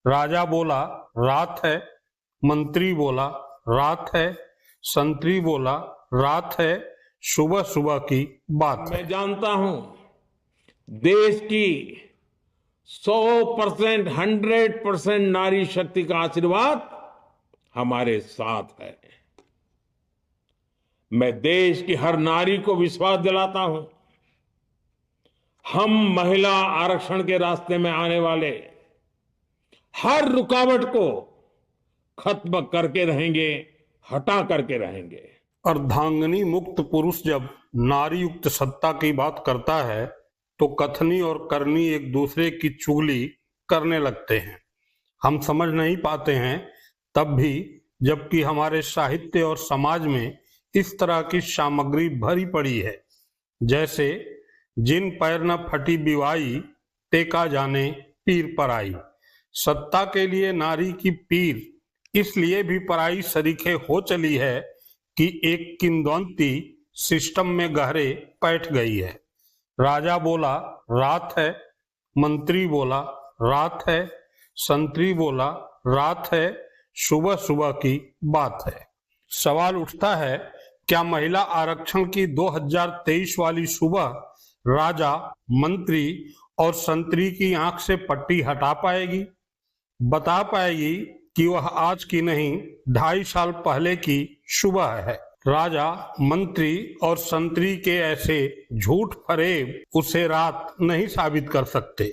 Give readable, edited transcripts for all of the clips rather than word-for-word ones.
राजा बोला रात है, मंत्री बोला रात है, संतरी बोला रात है, सुबह सुबह की बात है। मैं जानता हूं देश की 100%, 100% नारी शक्ति का आशीर्वाद हमारे साथ है। मैं देश की हर नारी को विश्वास दिलाता हूं, हम महिला आरक्षण के रास्ते में आने वाले हर रुकावट को खत्म करके रहेंगे, हटा करके रहेंगे। अर्धांगिनी मुक्त पुरुष जब नारी युक्त सत्ता की बात करता है तो कथनी और करनी एक दूसरे की चुगली करने लगते हैं। हम समझ नहीं पाते हैं तब भी, जबकि हमारे साहित्य और समाज में इस तरह की सामग्री भरी पड़ी है, जैसे जिन पैर न फटी बिवाई, टेका जाने पीर पराई। सत्ता के लिए नारी की पीर इसलिए भी पराई सरीखे हो चली है कि एक किंवदंती सिस्टम में गहरे बैठ गई है। राजा बोला रात है, मंत्री बोला रात है, संतरी बोला रात है, सुबह सुबह की बात है। सवाल उठता है, क्या महिला आरक्षण की 2023 वाली सुबह राजा, मंत्री और संतरी की आंख से पट्टी हटा पाएगी, बता पाएगी कि वह आज की नहीं 2.5 साल पहले की सुबह है। राजा, मंत्री और संतरी के ऐसे झूठ फरेब उसे रात नहीं साबित कर सकते।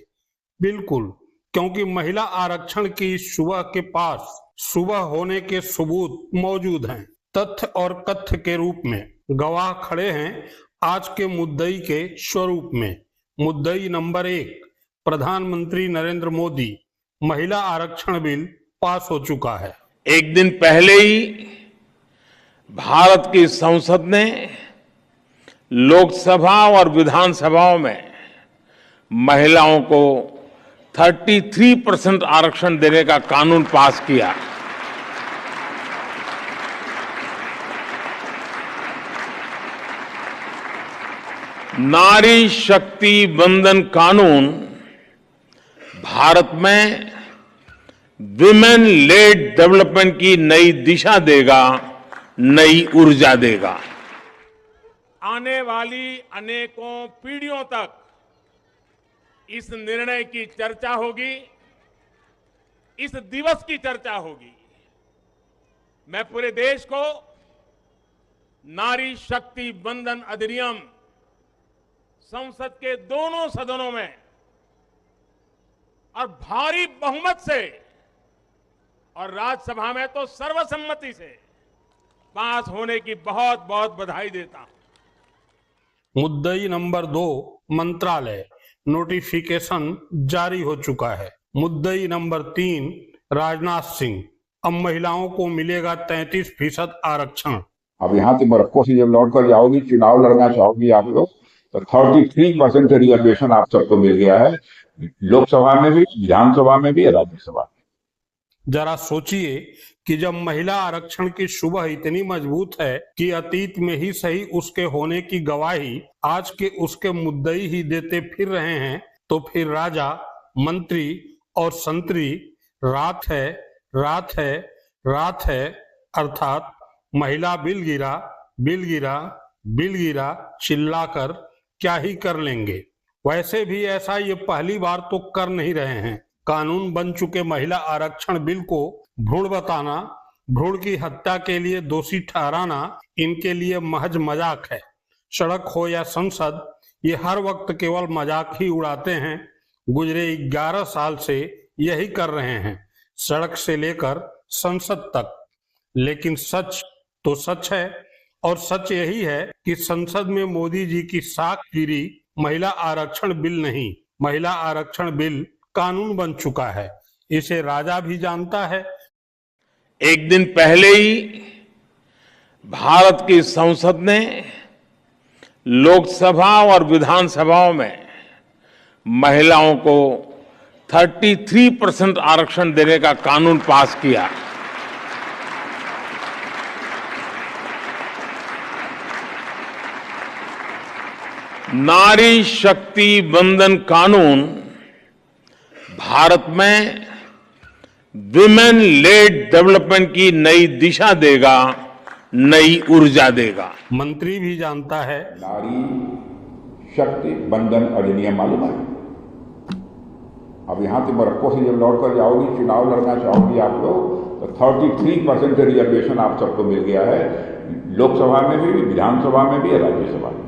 बिल्कुल, क्योंकि महिला आरक्षण की सुबह के पास सुबह होने के सबूत मौजूद हैं। तथ्य और कथ्य के रूप में गवाह खड़े हैं आज के मुद्दई के स्वरूप में। मुद्दई नंबर 1, प्रधानमंत्री नरेंद्र मोदी। महिला आरक्षण बिल पास हो चुका है। एक दिन पहले ही भारत की संसद ने लोकसभा और विधानसभाओं में महिलाओं को 33% आरक्षण देने का कानून पास किया। नारी शक्ति वंदन कानून भारत में विमेन लेड डेवलपमेंट की नई दिशा देगा, नई ऊर्जा देगा। आने वाली अनेकों पीढ़ियों तक इस निर्णय की चर्चा होगी, इस दिवस की चर्चा होगी। मैं पूरे देश को नारी शक्ति वंदन अधिनियम संसद के दोनों सदनों में और भारी बहुमत से और राज्यसभा में तो सर्वसम्मति से पास होने की बहुत बहुत बधाई देता हूं। मुद्दई नंबर 2, मंत्रालय। नोटिफिकेशन जारी हो चुका है। मुद्दई नंबर 3, राजनाथ सिंह। अब महिलाओं को मिलेगा 33% आरक्षण। अब यहाँ से मोरक्को से जब लौट कर जाओगी, चुनाव लड़ना चाहोगी आप लोग, तो 33% रिजर्वेशन आप सबको मिल गया है, लोकसभा में भी, विधानसभा में भी, राज्यसभा में। जरा सोचिए कि जब महिला आरक्षण की सुबह इतनी मजबूत है कि अतीत में ही सही उसके होने की गवाही आज के उसके मुद्दई ही देते फिर रहे हैं, तो फिर राजा, मंत्री और संतरी रात है, रात है, रात है, अर्थात महिला बिल गिरा, बिल गिरा, बिल गिरा चिल्लाकर क्या ही कर लेंगे। वैसे भी ऐसा ये पहली बार तो कर नहीं रहे हैं। कानून बन चुके महिला आरक्षण बिल को भ्रूण बताना, भ्रूण की हत्या के लिए दोषी ठहराना इनके लिए महज मजाक है। सड़क हो या संसद, ये हर वक्त केवल मजाक ही उड़ाते हैं। गुजरे 11 साल से यही कर रहे हैं, सड़क से लेकर संसद तक। लेकिन सच तो सच है, और सच यही है कि संसद में मोदी जी की साख गिरी महिला आरक्षण बिल नहीं, महिला आरक्षण बिल कानून बन चुका है। इसे राजा भी जानता है। एक दिन पहले ही भारत की संसद ने लोकसभा और विधानसभाओं में महिलाओं को 33% आरक्षण देने का कानून पास किया। नारी शक्ति वंदन कानून भारत में विमेन लेड डेवलपमेंट की नई दिशा देगा, नई ऊर्जा देगा। मंत्री भी जानता है। नारी शक्ति बंधन अधिनियम मालूम है? अब यहाँ से मोरक्को से जब लौट कर जाओगी, चुनाव लड़ना चाहोगी आप लोग, तो 33% रिजर्वेशन आप सबको मिल गया है, लोकसभा में भी, विधानसभा में भी, राज्यसभा में।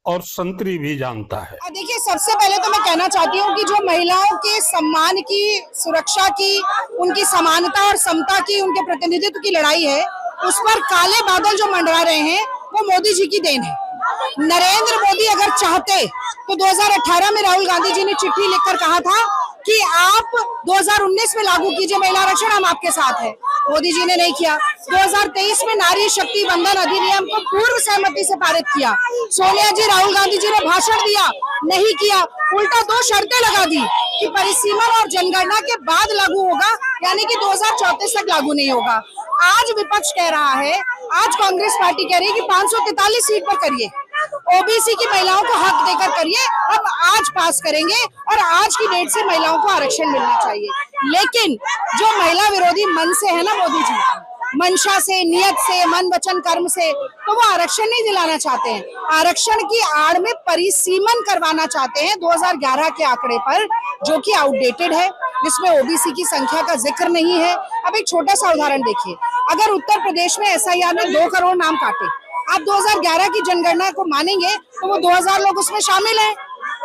और संतरी भी जानता है। देखिए, सबसे पहले तो मैं कहना चाहती हूँ कि जो महिलाओं के सम्मान की, सुरक्षा की, उनकी समानता और समता की, उनके प्रतिनिधित्व की लड़ाई है, उस पर काले बादल जो मंडरा रहे हैं वो मोदी जी की देन है। नरेंद्र मोदी अगर चाहते तो 2018 में राहुल गांधी जी ने चिट्ठी लिखकर कहा था कि आप 2019 में लागू कीजिए महिला आरक्षण, हम आपके साथ हैं। मोदी जी ने नहीं किया। 2023 में नारी शक्ति बंधन अधिनियम को पूर्व सहमति से पारित किया। सोनिया जी, राहुल गांधी जी ने भाषण दिया, नहीं किया, उल्टा 2 शर्तें लगा दी कि परिसीमन और जनगणना के बाद लागू होगा, यानी कि 2034 तक लागू नहीं होगा। आज विपक्ष कह रहा है, आज कांग्रेस पार्टी कह रही है कि 543 सीट पर करिए, ओबीसी की महिलाओं को हक देकर करिए, अब आज पास करेंगे और आज की डेट से महिलाओं को आरक्षण मिलना चाहिए। लेकिन जो महिला विरोधी मन से है ना मोदी जी, मंशा से, नियत से, मन वचन कर्म से, तो वो आरक्षण नहीं दिलाना चाहते हैं। आरक्षण की आड़ में परिसीमन करवाना चाहते हैं 2011 के आंकड़े पर, जो कि आउटडेटेड है, जिसमें ओबीसी की संख्या का जिक्र नहीं है। अब एक छोटा सा उदाहरण देखिए, अगर उत्तर प्रदेश में एसआईआर ने 2 करोड़ नाम काटे, आप 2011 की जनगणना को मानेंगे तो वो 2000 लोग उसमें शामिल हैं।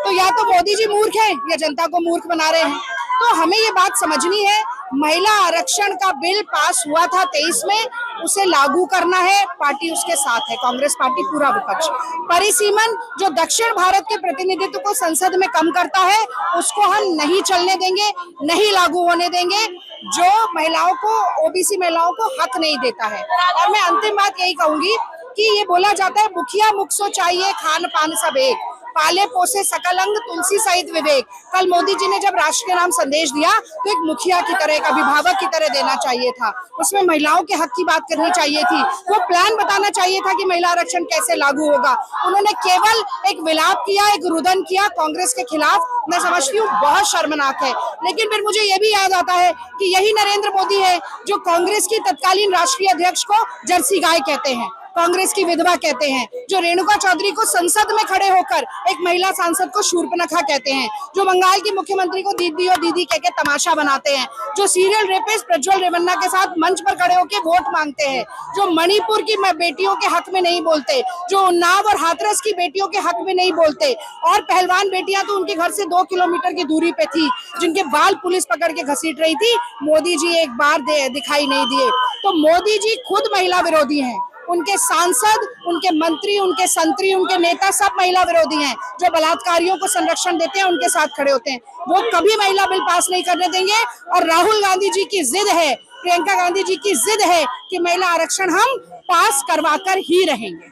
तो या तो मोदी जी मूर्ख हैं या जनता को मूर्ख बना रहे हैं। तो हमें ये बात समझनी है, महिला आरक्षण का बिल पास हुआ था 23 में, उसे लागू करना है, पार्टी उसके साथ है, कांग्रेस पार्टी, पूरा विपक्ष। परिसीमन जो दक्षिण भारत के प्रतिनिधित्व को संसद में कम करता है, उसको हम नहीं चलने देंगे, नहीं लागू होने देंगे, जो महिलाओं को, ओबीसी महिलाओं को हक नहीं देता है। और मैं अंतिम बात यही कहूंगी कि ये बोला जाता है, मुखिया मुख सो चाहिए, खान पान सब एक, पाले पोसे सकल अंग, तुलसी सहित विवेक। कल मोदी जी ने जब राष्ट्र के नाम संदेश दिया तो एक मुखिया की तरह, एक अभिभावक की तरह देना चाहिए था। उसमें महिलाओं के हक की बात करनी चाहिए थी, वो प्लान बताना चाहिए था कि महिला आरक्षण कैसे लागू होगा। उन्होंने केवल एक विलाप किया, एक रुदन किया कांग्रेस के खिलाफ। मैं समझती हूँ बहुत शर्मनाक है। लेकिन फिर मुझे ये भी याद आता है कि यही नरेंद्र मोदी है जो कांग्रेस की तत्कालीन राष्ट्रीय अध्यक्ष को जर्सी गाय कहते हैं, कांग्रेस की विधवा कहते हैं, जो रेणुका चौधरी को संसद में खड़े होकर एक महिला सांसद को शूर्पणखा कहते हैं, जो बंगाल की मुख्यमंत्री को दीदी और दीदी कह के तमाशा बनाते हैं, जो सीरियल रेपिस्ट प्रज्वल रेवन्ना के साथ मंच पर खड़े होकर वोट मांगते हैं, जो मणिपुर की बेटियों के हक में नहीं बोलते, जो उन्नाव और हाथरस की बेटियों के हक में नहीं बोलते, और पहलवान बेटियां तो उनके घर से 2 किलोमीटर की दूरी पे थी, जिनके बाल पुलिस पकड़ के घसीट रही थी, मोदी जी एक बार दिखाई नहीं दिए। तो मोदी जी खुद महिला विरोधी हैं, उनके सांसद, उनके मंत्री, उनके संतरी, उनके नेता सब महिला विरोधी हैं। जो बलात्कारियों को संरक्षण देते हैं उनके साथ खड़े होते हैं। वो कभी महिला बिल पास नहीं करने देंगे। और राहुल गांधी जी की जिद है, प्रियंका गांधी जी की जिद है कि महिला आरक्षण हम पास करवा कर ही रहेंगे।